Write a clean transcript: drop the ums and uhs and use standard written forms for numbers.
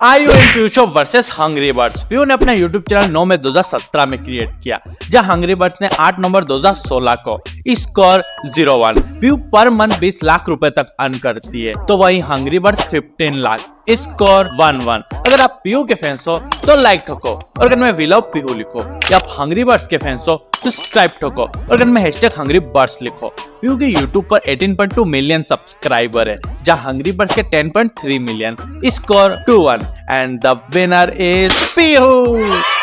आयु and Piyush versus hungry birds. Piyu ने अपना यूट्यूब चैनल 9 मई 2017 में क्रिएट किया, जहां हंग्री बर्ड्स ने 8 नवंबर 2016 को score 0-1। Piyu per month 20 lakh रुपए तक अर्न करती है, तो वहीं हंग्री बर्ड्स 15 लाख, स्कोर 1-1। अगर आप पीयू के फैंस हो तो लाइक ठोको, और अगर मैं वी लव पीयू लिखो, या आप हंग्री बर्ड्स के फैंस हो तो सब्सक्राइब ठोको, और अगर मैं #हंग्री बर्ड्स लिखो। पीयू के यूट्यूब पर 18.2 मिलियन सब्सक्राइबर है, जहां हंग्री बर्ड्स के 10.3 million, score 2-1 and the winner is PU.